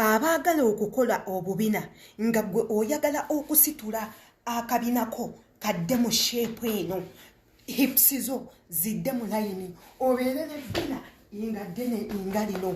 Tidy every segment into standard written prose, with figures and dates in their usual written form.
abaagala okukola obubina nga gwe oyagala okusitula akabinako kadde mu shape eno hips zo zidde mu line obeerere ebbina nga ddene nga lino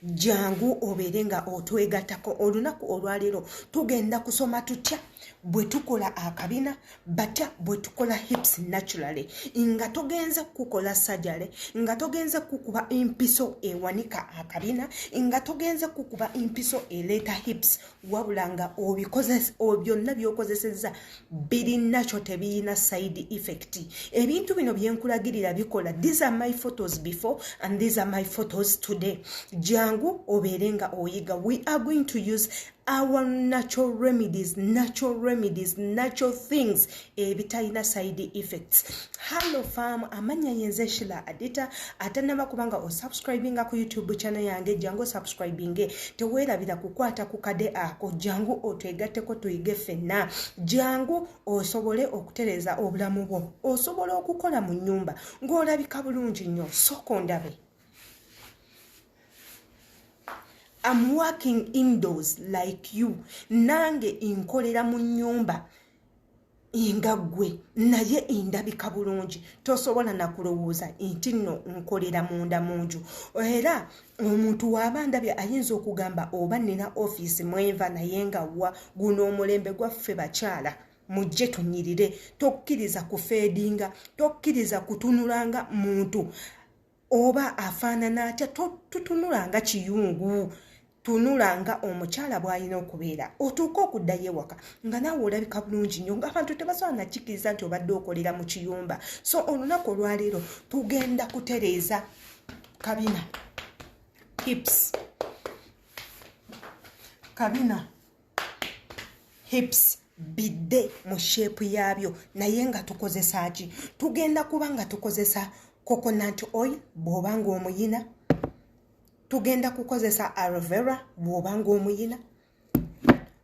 jangu obeere nga otwegattako olunaku olwaleero tugenda kusoma tutya bwe tukola akabina batya bwe tukola hips naturally nga togenze kukola surgery nga togenze kukuba impiso ewanika akabina nga togenze kukuba impiso eleta hips wabula nga obikoze byonna byokozesezza biri nacho tebirina side effect ebintu bino byenkulagirira bikola. These are my photos before and these are my photos today. Jangu oberenga oyiga. We are going to use our natural remedies, natural things ebitalina side effects. Hello fam, amanya yenze Shila Adita atanaba kubanga o subscribinga ku YouTube channel yange jangu subscribinge tewerabira kukwata kukade ako jangu otwegatteko tuyige fenna jangu osobole okutereza obulamu bwo osobole okukola mu nnyumba ng'olabika bulungi nnyo soko ndabe. I'm working indoors like you. Nange inkolera mu nnyumba nga gwe naye indabika bulungi tosobola nakulowooza nti nno nkolera munda munju. Era omuntu waba ndabye ayinza okugamba oba nina office mwenva naye nga wa guno omulembe gwaffe bakyala mujje tunyirire tokkiriza kufeedinga tokkiriza kutunulanga muntu oba afaanana atya tutunulanga kiyungu tunulanga omukyala bw'alina okubeera otuuka okuddayo ewaka nga naawe olabika bulungi nnyo ng'abantu tebasobola nakikiriza nti obadde okolera mu kiyumba. So olunaku olwaleero tugenda kutereeza kabina hips bidde mu shape yaabyo naye nga tukozesa ki? Tugenda kuba nga tukozesa coconut oil bw'obanga omuyina, tugenda kukozesa aloe vera bw'obanga omuyina,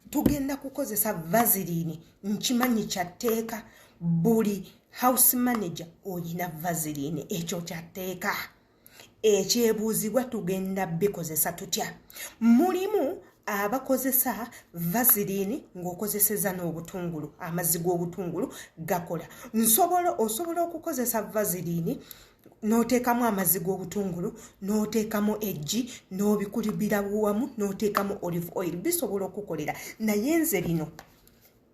tugenda kukozesa vaseline. Nkimanyi kyatteeka buli house manager oyina vaseline, ekyo kyatteeka. Ekyebuuzibwa tugenda bikozesa tutya? Mulimu abakozesa vaseline ng'okozeseza n'obutungulu, amazzi g'obutungulu gakola. Osobola okukozesa vaseline n'oteekamu amazzi g'obutungulu n'oteekamu eggi n'obikulibira wamu n'oteekamu olive oil, bisobola okukolera. Naye nze bino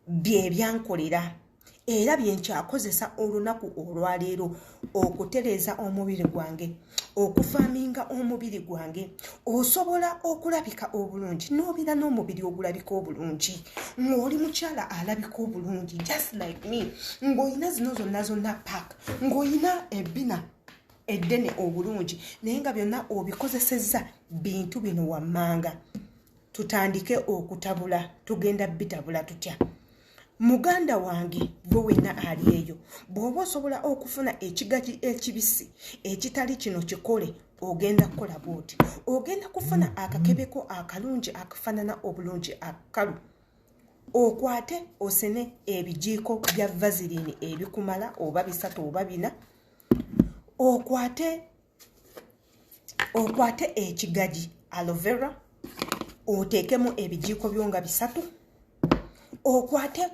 bye byankolera era bye nkyakozesa olunaku olwaleero okutereeza omubiri gwange, okufaaminga omubiri gwange, osobola okulabika obulungi n'obeera n'omubiri ogulabika obulungi ng'oli mukyala alabika obulungi just like me, ng'olina zino zonna pack, ng'olina ebbina eddene obulungi naye nga byonna obikozesezza bintu bino wammanga. Tutandike okutabula. Tugenda bitabula tutya? Muganda wange gwe wenna ali eyo bw'oba osobola okufuna ekigaji ekibisi ekitali kino kikole ogenda kukola bwoti. Ogenda kufuna akakebeko akalungi akafaanana obulungi akalu okwate osene ebijiiko bya vaseline ebikumala oba 3 oba 4. Okwate ekigaji aloe vera oteekemu ebijiiko byonga 3. Okwate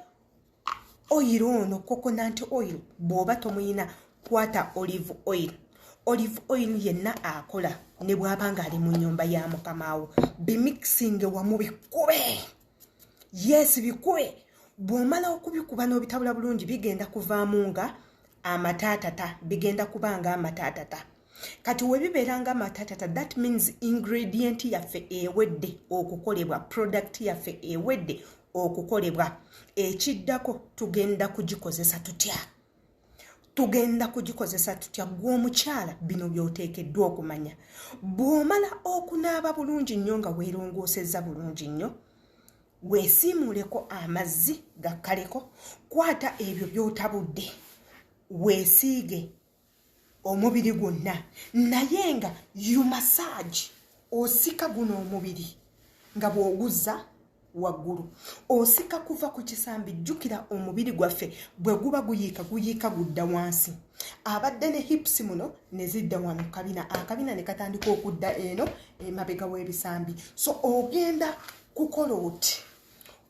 oil ono coconut oil bw'oba tomuyina kwata olive oil. Olive oil yenna akola ne bw'aba nga ali mu nnyumba ya mukamaawo. Bimixinge wamu bikube. Yes bikube. Bw'omala okubikuba n'obitabula bulungi bigenda kuvaamu nga amataatata, bigenda kubanga amataatata. Kati we bibeera nga amataatata, that means ingredient yaffe ewedde okukolebwa, product yaffe ewedde okukolebwa. Ekiddako tugenda kugikozesa tutya? Gw'omukyala bino by'oteekeddwa okumanya. Bw'omala okunaaba bulungi nnyo nga weerongoosezza bulungi nnyo, weesiimuuleko amazzi gakkaleko, kwata ebyo by'otabudde weesiige omubiri gwonna naye nga you massage, osika guno omubiri nga bw'oguzza waggulu, osika kuva ku kisambi. Jjukira omubiri gwaffe bwe guba guyiika gudda wansi. abadde ne hips muno ne zidda wano kabina akabina ne katandika okudda eno emabega w'ebisambi so ogenda kukola oti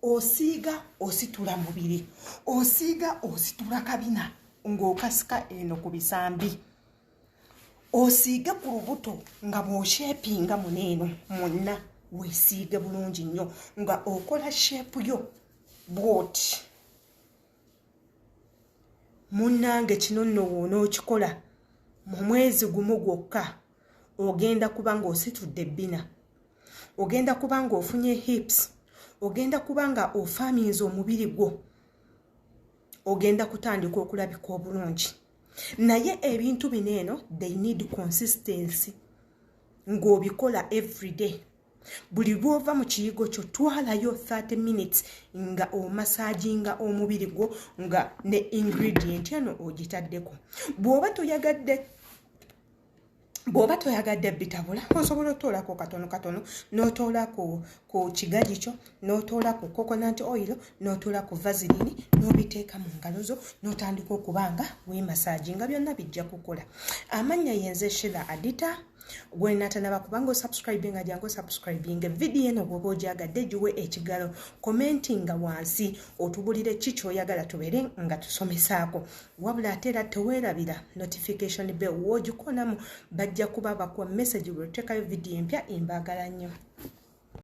osiiga ositula mubiri osiiga ositula kabina ng'okasika eno ku bisambi osiige ku lubuto nga bw'oshepinga muneeno mwonna weesiige bulungi nnyo nga okola sheepu yo bw'oti munnange kino nno w'onookikola mu mwezi gumu gwokka ogenda kuba ng'ositudde bbina ogenda kuba ng'ofunye hips ogenda kuba nga ofaaminza omubiri gwo ogenda kutandika okulabika obulungi naye ebintu bino eno they need consistency ng'obikola everyday buli lwova mu kiyigo kyo twalayo 30 minutes nga omasajinga omubiri gwo nga ne ingredient eno ogitaddeko bw'oba toyagadde bitabula osobola otoolako katono n'otoolako ku kigaji kyo n'otoolako coconut oil n'otoolako vaseline n'obiteeka mu ngalo zo n'otandika okubanga weemasajinga byonna bijja kukola amannya yenze Sheila Adita gwenatanaba kubanga osubscribinga jangu subscribing video eno bw'oba ogyagadde giwe ekigalo commentinga wansi otubulire ki ky'oyagala tubeere nga tusomesaako wabula ate era teweerabira notification bell w'ogikonamu bajja kuba bakuwa message bw'oteekayo video empya embaagala nnyo.